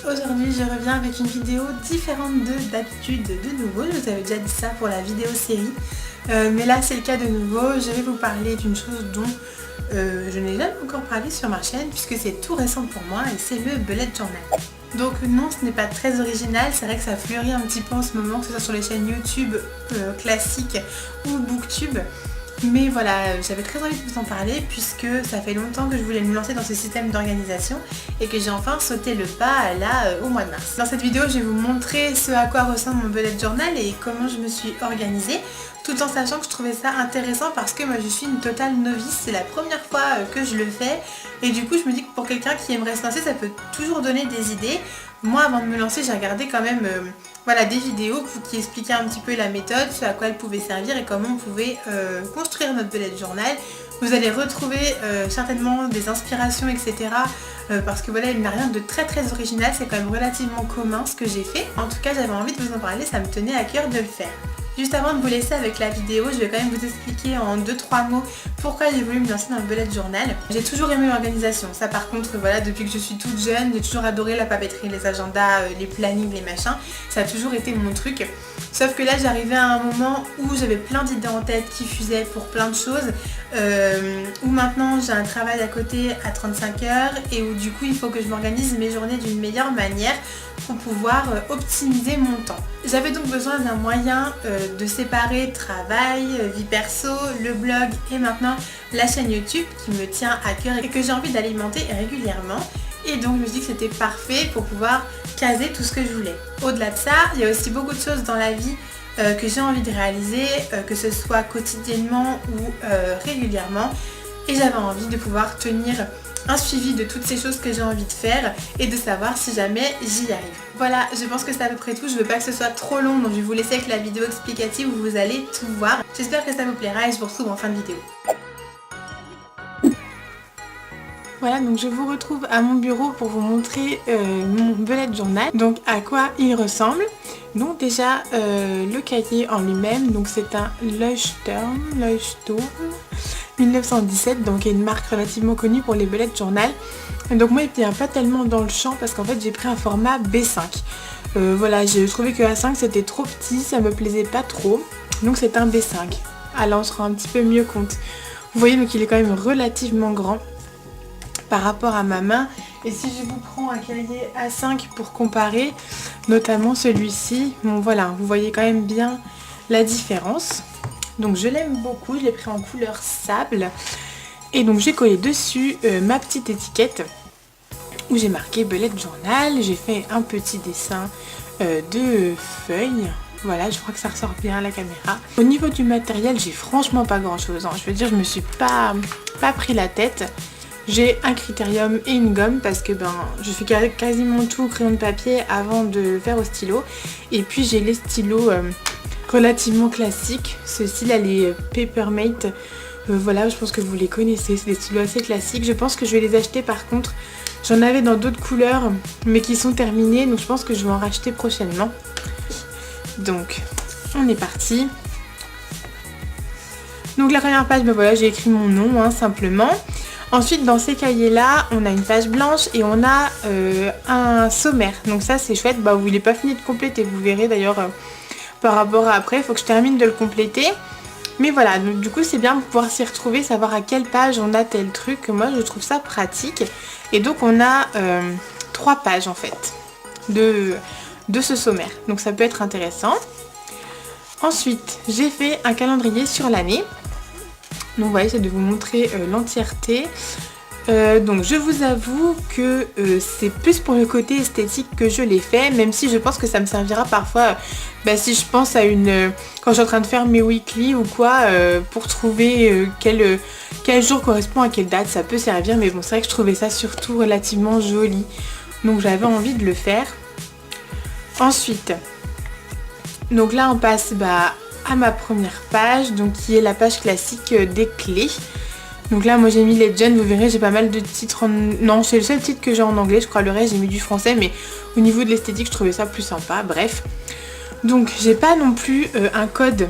Aujourd'hui je reviens avec une vidéo différente d'habitude de nouveau. Je vous avais déjà dit ça pour la vidéo série, mais là c'est le cas de nouveau. Je vais vous parler d'une chose dont je n'ai jamais encore parlé sur ma chaîne puisque c'est tout récent pour moi et c'est le bullet journal. Donc non, ce n'est pas très original, c'est vrai que ça fleurit un petit peu en ce moment, que ce soit sur les chaînes YouTube classiques ou Booktube. Mais voilà, j'avais très envie de vous en parler puisque ça fait longtemps que je voulais me lancer dans ce système d'organisation et que j'ai enfin sauté le pas là au mois de mars. Dans cette vidéo, je vais vous montrer ce à quoi ressemble mon bullet journal et comment je me suis organisée, tout en sachant que je trouvais ça intéressant parce que moi je suis une totale novice, c'est la première fois que je le fais et du coup je me dis que pour quelqu'un qui aimerait se lancer, ça peut toujours donner des idées. Moi avant de me lancer, j'ai regardé quand même voilà, des vidéos qui expliquaient un petit peu la méthode, ce à quoi elle pouvait servir et comment on pouvait construire notre bullet journal. Vous allez retrouver certainement des inspirations, etc. Parce que voilà, il n'y a rien de très original, c'est quand même relativement commun ce que j'ai fait. En tout cas, j'avais envie de vous en parler, ça me tenait à cœur de le faire. Juste avant de vous laisser avec la vidéo, je vais quand même vous expliquer en 2-3 mots pourquoi j'ai voulu me lancer dans le bullet journal. J'ai toujours aimé l'organisation, ça par contre, voilà, depuis que je suis toute jeune, j'ai toujours adoré la papeterie, les agendas, les plannings, les machins. Ça a toujours été mon truc. Sauf que là, j'arrivais à un moment où j'avais plein d'idées en tête qui fusaient pour plein de choses, où maintenant j'ai un travail à côté à 35 heures et où du coup il faut que je m'organise mes journées d'une meilleure manière pour pouvoir optimiser mon temps. J'avais donc besoin d'un moyen de séparer travail, vie perso, le blog et maintenant la chaîne YouTube qui me tient à cœur et que j'ai envie d'alimenter régulièrement. Et donc je me suis dit que c'était parfait pour pouvoir caser tout ce que je voulais. Au-delà de ça, il y a aussi beaucoup de choses dans la vie que j'ai envie de réaliser, que ce soit quotidiennement ou régulièrement. Et j'avais envie de pouvoir tenir un suivi de toutes ces choses que j'ai envie de faire et de savoir si jamais j'y arrive. Voilà, je pense que c'est à peu près tout. Je veux pas que ce soit trop long, donc je vais vous laisser avec la vidéo explicative où vous allez tout voir. J'espère que ça vous plaira et je vous retrouve en fin de vidéo. Voilà, donc je vous retrouve à mon bureau pour vous montrer mon bullet journal, donc à quoi il ressemble. Donc déjà le cahier en lui-même, donc c'est un Leuchtturm 1917, donc une marque relativement connue pour les bullet journal. Donc moi il ne vient pas tellement dans le champ parce qu'en fait j'ai pris un format B5. Voilà, j'ai trouvé que A5 c'était trop petit, ça me plaisait pas trop, donc c'est un B5. Ah là on se rend un petit peu mieux compte. Vous voyez, donc il est quand même relativement grand par rapport à ma main. Et si je vous prends un cahier A5 pour comparer, notamment celui-ci, bon voilà, vous voyez quand même bien la différence. Donc je l'aime beaucoup, je l'ai pris en couleur sable. Et donc j'ai collé dessus ma petite étiquette où j'ai marqué bullet journal. J'ai fait un petit dessin de feuilles. Voilà, je crois que ça ressort bien à la caméra. Au niveau du matériel, j'ai franchement pas grand chose, hein. Je veux dire, je me suis pas pris la tête. J'ai un critérium et une gomme parce que je fais quasiment tout au crayon de papier avant de le faire au stylo. Et puis j'ai les stylos relativement classiques. Ceux-ci là, les Papermate, voilà, je pense que vous les connaissez. C'est des stylos assez classiques. Je pense que je vais les acheter par contre. J'en avais dans d'autres couleurs mais qui sont terminées. Donc je pense que je vais en racheter prochainement. Donc on est parti. Donc la première page, voilà, j'ai écrit mon nom hein, simplement. Ensuite dans ces cahiers là on a une page blanche et on a un sommaire, donc ça c'est chouette. Vous il n'est pas fini de compléter, vous verrez d'ailleurs par rapport à après, il faut que je termine de le compléter. Mais voilà, donc du coup c'est bien pour pouvoir s'y retrouver, savoir à quelle page on a tel truc. Moi je trouve ça pratique. Et donc on a 3 pages en fait de ce sommaire, donc ça peut être intéressant. Ensuite j'ai fait un calendrier sur l'année. Donc voilà, j'essaie de vous montrer l'entièreté. Donc je vous avoue que c'est plus pour le côté esthétique que je l'ai fait, même si je pense que ça me servira parfois si je pense à quand je suis en train de faire mes weekly ou quoi, pour trouver quel jour correspond à quelle date, ça peut servir. Mais bon, c'est vrai que je trouvais ça surtout relativement joli, donc j'avais envie de le faire. Ensuite, donc là on passe à ma première page, donc qui est la page classique des clés. Donc là moi j'ai mis Legend, vous verrez j'ai pas mal de titres non, c'est le seul titre que j'ai en anglais, je crois. Le reste j'ai mis du français, mais au niveau de l'esthétique je trouvais ça plus sympa. Bref, donc j'ai pas non plus un code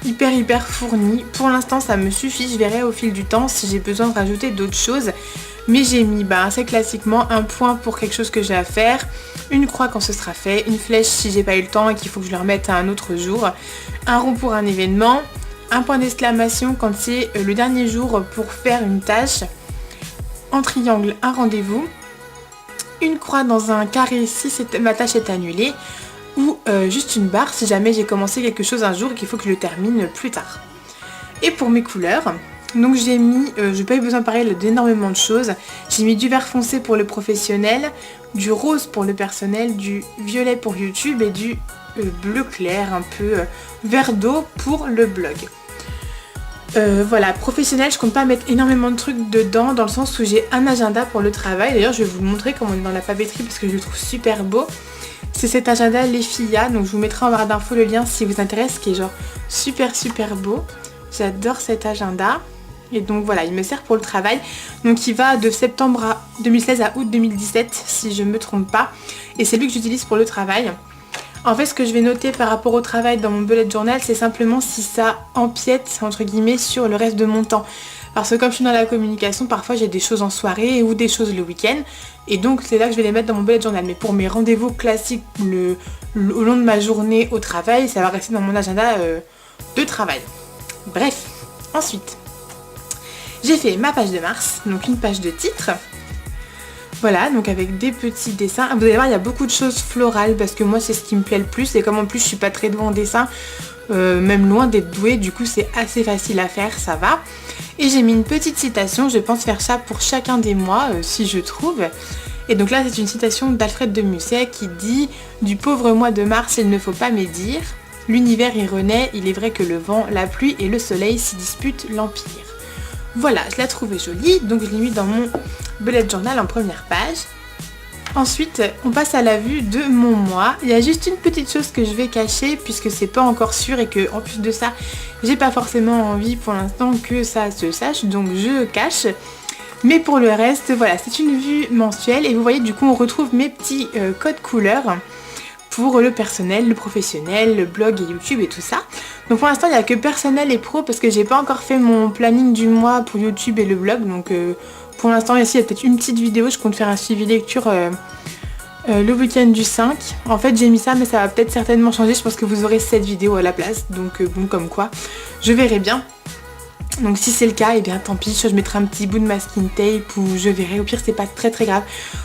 hyper fourni. Pour l'instant ça me suffit, je verrai au fil du temps si j'ai besoin de rajouter d'autres choses. Mais j'ai mis assez classiquement un point pour quelque chose que j'ai à faire, une croix quand ce sera fait, une flèche si j'ai pas eu le temps et qu'il faut que je le remette à un autre jour, un rond pour un événement, un point d'exclamation quand c'est le dernier jour pour faire une tâche, en triangle un rendez-vous, une croix dans un carré si ma tâche est annulée, ou juste une barre si jamais j'ai commencé quelque chose un jour et qu'il faut que je le termine plus tard. Et pour mes couleurs, donc j'ai mis, j'ai pas eu besoin de parler d'énormément de choses, j'ai mis du vert foncé pour le professionnel, du rose pour le personnel, du violet pour YouTube et du bleu clair, un peu vert d'eau pour le blog. Voilà, professionnel, je compte pas mettre énormément de trucs dedans dans le sens où j'ai un agenda pour le travail. D'ailleurs je vais vous le montrer comme on est dans la papeterie parce que je le trouve super beau. C'est cet agenda Les Fillas, donc je vous mettrai en barre d'infos le lien si vous intéresse, qui est genre super beau. J'adore cet agenda. Et donc voilà, il me sert pour le travail. Donc il va de septembre 2016 à août 2017 si je me trompe pas. Et c'est lui que j'utilise pour le travail. En fait, ce que je vais noter par rapport au travail dans mon bullet journal, c'est simplement si ça empiète, entre guillemets, sur le reste de mon temps. Parce que comme je suis dans la communication, parfois j'ai des choses en soirée ou des choses le week-end. Et donc c'est là que je vais les mettre dans mon bullet journal. Mais pour mes rendez-vous classiques au long de ma journée au travail, ça va rester dans mon agenda de travail. Bref, ensuite, j'ai fait ma page de mars, donc une page de titre. Voilà, donc avec des petits dessins. Vous allez voir, il y a beaucoup de choses florales parce que moi c'est ce qui me plaît le plus. Et comme en plus je suis pas très douée en dessin, même loin d'être douée, du coup c'est assez facile à faire, ça va. Et j'ai mis une petite citation, je pense faire ça pour chacun des mois si je trouve. Et donc là c'est une citation d'Alfred de Musset qui dit « Du pauvre mois de mars il ne faut pas médire, l'univers y renaît, il est vrai que le vent, la pluie et le soleil s'y disputent l'empire. » Voilà, je l'ai trouvée jolie, donc je l'ai mis dans mon bullet journal en première page. Ensuite, on passe à la vue de mon mois. Il y a juste une petite chose que je vais cacher puisque c'est pas encore sûr et que en plus de ça, j'ai pas forcément envie pour l'instant que ça se sache, donc je cache. Mais pour le reste, voilà, c'est une vue mensuelle et vous voyez du coup on retrouve mes petits codes couleurs pour le personnel, le professionnel, le blog et YouTube et tout ça. Donc pour l'instant il n'y a que personnel et pro parce que j'ai pas encore fait mon planning du mois pour YouTube et le blog. Donc pour l'instant ici il y a peut-être une petite vidéo, je compte faire un suivi lecture le week-end du 5. En fait j'ai mis ça mais ça va peut-être certainement changer, je pense que vous aurez cette vidéo à la place. Donc bon, comme quoi, je verrai bien. Donc si c'est le cas, et bien tant pis, soit je mettrai un petit bout de masking tape ou je verrai, au pire c'est pas très grave.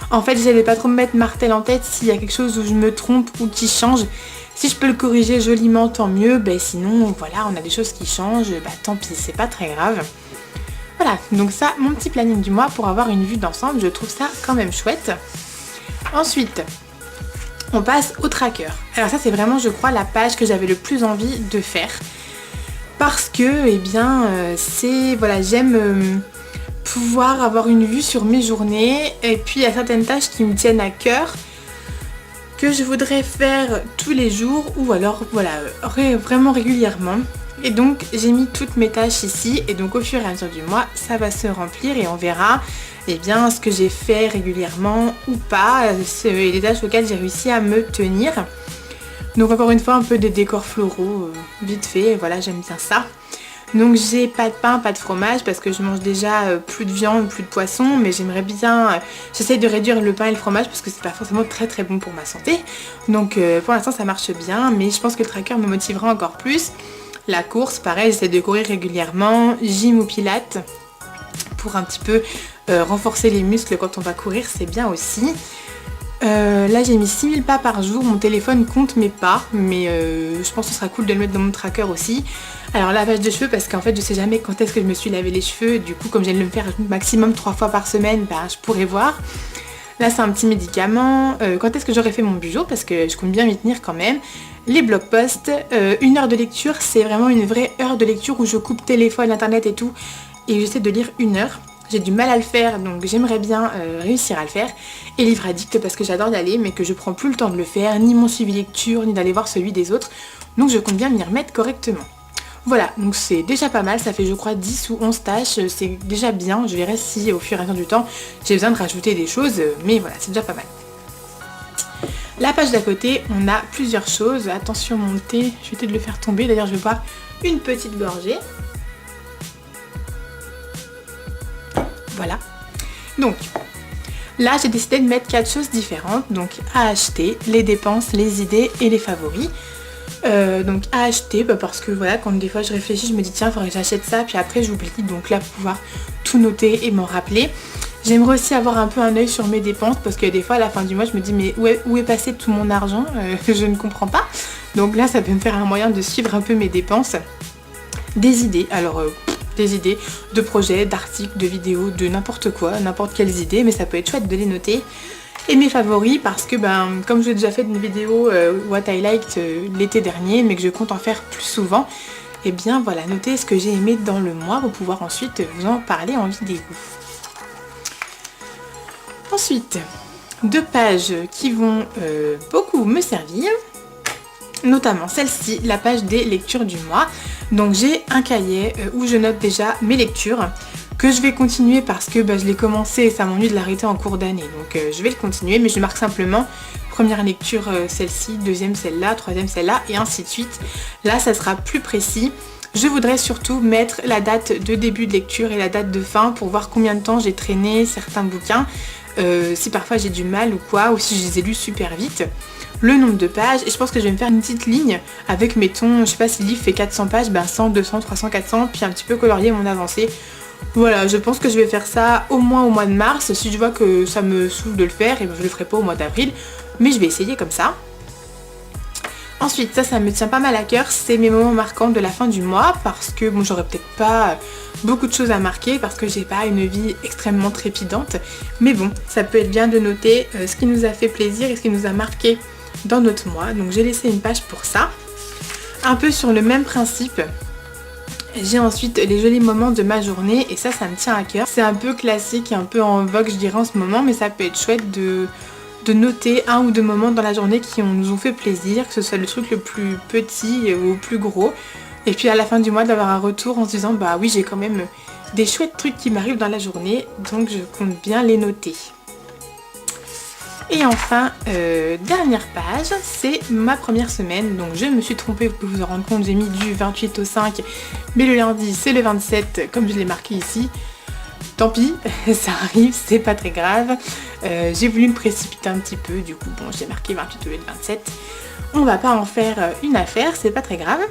En fait j'allais pas trop me mettre martel en tête s'il y a quelque chose où je me trompe ou qui change. Si je peux le corriger joliment tant mieux, sinon voilà on a des choses qui changent, tant pis, c'est pas très grave. Voilà, donc ça, mon petit planning du mois pour avoir une vue d'ensemble, je trouve ça quand même chouette. Ensuite, on passe au tracker. Alors ça c'est vraiment je crois la page que j'avais le plus envie de faire. Parce que, voilà, j'aime pouvoir avoir une vue sur mes journées. Et puis, il y a certaines tâches qui me tiennent à cœur, que je voudrais faire tous les jours ou alors, voilà, vraiment régulièrement. Et donc, j'ai mis toutes mes tâches ici. Et donc, au fur et à mesure du mois, ça va se remplir et on verra, ce que j'ai fait régulièrement ou pas. Et les tâches auxquelles j'ai réussi à me tenir. Donc encore une fois un peu des décors floraux vite fait, voilà j'aime bien ça. Donc j'ai pas de pain, pas de fromage parce que je mange déjà plus de viande, plus de poisson, mais j'aimerais bien, j'essaye de réduire le pain et le fromage parce que c'est pas forcément très bon pour ma santé. Donc pour l'instant ça marche bien, mais je pense que le tracker me motivera encore plus. La course, pareil, j'essaie de courir régulièrement, gym ou pilates pour un petit peu renforcer les muscles quand on va courir, c'est bien aussi. Là j'ai mis 6000 pas par jour, mon téléphone compte mes pas, mais je pense que ce sera cool de le mettre dans mon tracker aussi. Alors lavage de cheveux parce qu'en fait je sais jamais quand est-ce que je me suis lavé les cheveux, du coup comme j'aime le faire maximum 3 fois par semaine, je pourrais voir. Là c'est un petit médicament, quand est-ce que j'aurais fait mon bijou parce que je compte bien m'y tenir quand même. Les blog posts, 1 heure de lecture, c'est vraiment une vraie heure de lecture où je coupe téléphone, internet et tout, et j'essaie de lire 1 heure. J'ai du mal à le faire, donc j'aimerais bien réussir à le faire. Et livre addict parce que j'adore y aller, mais que je prends plus le temps de le faire, ni mon suivi lecture, ni d'aller voir celui des autres. Donc je compte bien m'y remettre correctement. Voilà, donc c'est déjà pas mal, ça fait je crois 10 ou 11 tâches, c'est déjà bien. Je verrai si au fur et à mesure du temps, j'ai besoin de rajouter des choses, mais voilà, c'est déjà pas mal. La page d'à côté, on a plusieurs choses. Attention mon thé, je vais essayer de le faire tomber, d'ailleurs je vais boire une petite gorgée. Voilà. Donc là j'ai décidé de mettre 4 choses différentes, donc à acheter, les dépenses, les idées et les favoris. Donc à acheter parce que voilà, quand des fois je réfléchis, je me dis tiens, il faudrait que j'achète ça, puis après j'oublie, donc là pouvoir tout noter et m'en rappeler. J'aimerais aussi avoir un peu un œil sur mes dépenses parce que des fois à la fin du mois je me dis mais où est passé tout mon argent, je ne comprends pas. Donc là ça peut me faire un moyen de suivre un peu mes dépenses. Des idées, alors des idées de projets, d'articles, de vidéos, de n'importe quoi, n'importe quelles idées, mais ça peut être chouette de les noter. Et mes favoris parce que comme j'ai déjà fait une vidéo What I Liked l'été dernier mais que je compte en faire plus souvent, et bien voilà, notez ce que j'ai aimé dans le mois pour pouvoir ensuite vous en parler en vidéo. Ensuite, 2 pages qui vont beaucoup me servir, notamment celle-ci, la page des lectures du mois. Donc j'ai un cahier où je note déjà mes lectures, que je vais continuer parce que je l'ai commencé et ça m'ennuie de l'arrêter en cours d'année. Donc je vais le continuer, mais je marque simplement première lecture celle-ci, deuxième celle-là, troisième celle-là et ainsi de suite. Là ça sera plus précis. Je voudrais surtout mettre la date de début de lecture et la date de fin pour voir combien de temps j'ai traîné certains bouquins, si parfois j'ai du mal ou quoi, ou si je les ai lus super vite. Le nombre de pages, et je pense que je vais me faire une petite ligne avec, mettons, je sais pas si le livre fait 400 pages, 100, 200, 300, 400, puis un petit peu colorier mon avancée. Voilà, je pense que je vais faire ça au moins au mois de mars. Si je vois que ça me saoule de le faire, et je le ferai pas au mois d'avril, mais je vais essayer comme ça. Ensuite, ça me tient pas mal à cœur, c'est mes moments marquants de la fin du mois, parce que bon, j'aurais peut-être pas beaucoup de choses à marquer, parce que j'ai pas une vie extrêmement trépidante, mais bon, ça peut être bien de noter ce qui nous a fait plaisir et ce qui nous a marqué dans notre mois. Donc j'ai laissé une page pour ça. Un peu sur le même principe, j'ai ensuite les jolis moments de ma journée, et ça me tient à cœur. C'est un peu classique et un peu en vogue je dirais en ce moment, mais ça peut être chouette de noter 1 ou 2 moments dans la journée qui nous ont fait plaisir, que ce soit le truc le plus petit ou le plus gros, et puis à la fin du mois d'avoir un retour en se disant bah oui, j'ai quand même des chouettes trucs qui m'arrivent dans la journée, donc je compte bien les noter. Et enfin, dernière page, c'est ma première semaine, donc je me suis trompée, vous pouvez vous en rendre compte, j'ai mis du 28 au 5, mais le lundi c'est le 27 comme je l'ai marqué ici. Tant pis, ça arrive, c'est pas très grave. J'ai voulu me précipiter un petit peu, du coup bon, j'ai marqué 28 au lieu de 27. On va pas en faire une affaire, c'est pas très grave.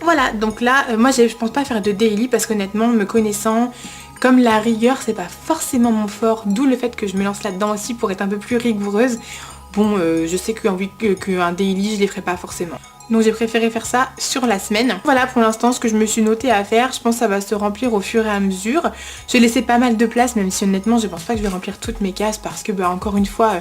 Voilà, donc là, moi je pense pas faire de daily parce qu'honnêtement, me connaissant, comme la rigueur c'est pas forcément mon fort, d'où le fait que je me lance là-dedans aussi pour être un peu plus rigoureuse. Bon, je sais qu'un daily je les ferai pas forcément. Donc j'ai préféré faire ça sur la semaine. Voilà pour l'instant ce que je me suis noté à faire. Je pense que ça va se remplir au fur et à mesure. J'ai laissé pas mal de place, même si honnêtement je pense pas que je vais remplir toutes mes cases parce que encore une fois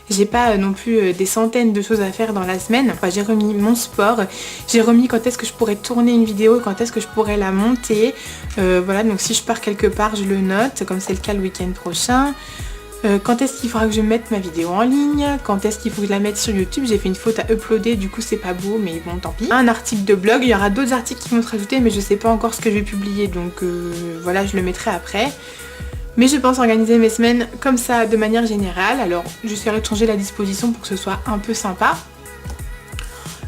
j'ai pas non plus des centaines de choses à faire dans la semaine. Enfin, j'ai remis mon sport, j'ai remis quand est-ce que je pourrais tourner une vidéo, quand est-ce que je pourrais la monter. Voilà, donc si je pars quelque part je le note, comme c'est le cas le week-end prochain. Quand est-ce qu'il faudra que je mette ma vidéo en ligne, quand est-ce qu'il faut que je la mette sur YouTube. J'ai fait une faute à uploader, du coup c'est pas beau, mais bon tant pis. Un article de blog, il y aura d'autres articles qui vont se rajouter, mais je sais pas encore ce que je vais publier, donc voilà, je le mettrai après. Mais je pense organiser mes semaines comme ça de manière générale. Alors j'essaierai de changer la disposition pour que ce soit un peu sympa.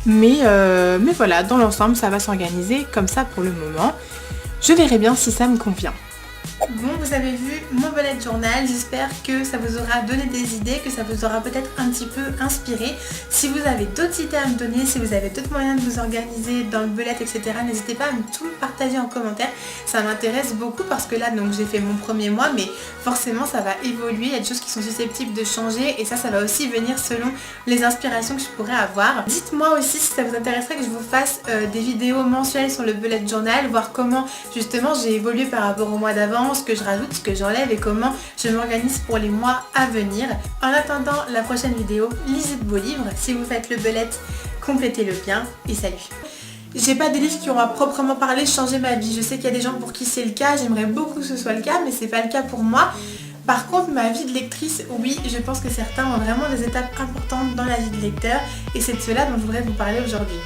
Mais voilà, dans l'ensemble ça va s'organiser comme ça pour le moment. Je verrai bien si ça me convient. Bon, vous avez vu mon bullet journal, j'espère que ça vous aura donné des idées, que ça vous aura peut-être un petit peu inspiré. Si vous avez d'autres idées à me donner, si vous avez d'autres moyens de vous organiser dans le bullet, etc., n'hésitez pas à tout me partager en commentaire. Ça m'intéresse beaucoup parce que là, donc j'ai fait mon premier mois, mais forcément ça va évoluer, il y a des choses qui sont susceptibles de changer et ça va aussi venir selon les inspirations que je pourrais avoir. Dites-moi aussi si ça vous intéresserait que je vous fasse des vidéos mensuelles sur le bullet journal, voir comment justement j'ai évolué par rapport au mois d'avant, ce que je rajoute, ce que j'enlève et comment je m'organise pour les mois à venir. En attendant la prochaine vidéo, lisez de beaux livres. Si vous faites le bullet, complétez-le bien et salut. J'ai pas des livres qui ont à proprement parler changé ma vie. Je sais qu'il y a des gens pour qui c'est le cas, j'aimerais beaucoup que ce soit le cas, mais c'est pas le cas pour moi. Par contre, ma vie de lectrice, oui, je pense que certains ont vraiment des étapes importantes dans la vie de lecteur et c'est de cela dont je voudrais vous parler aujourd'hui.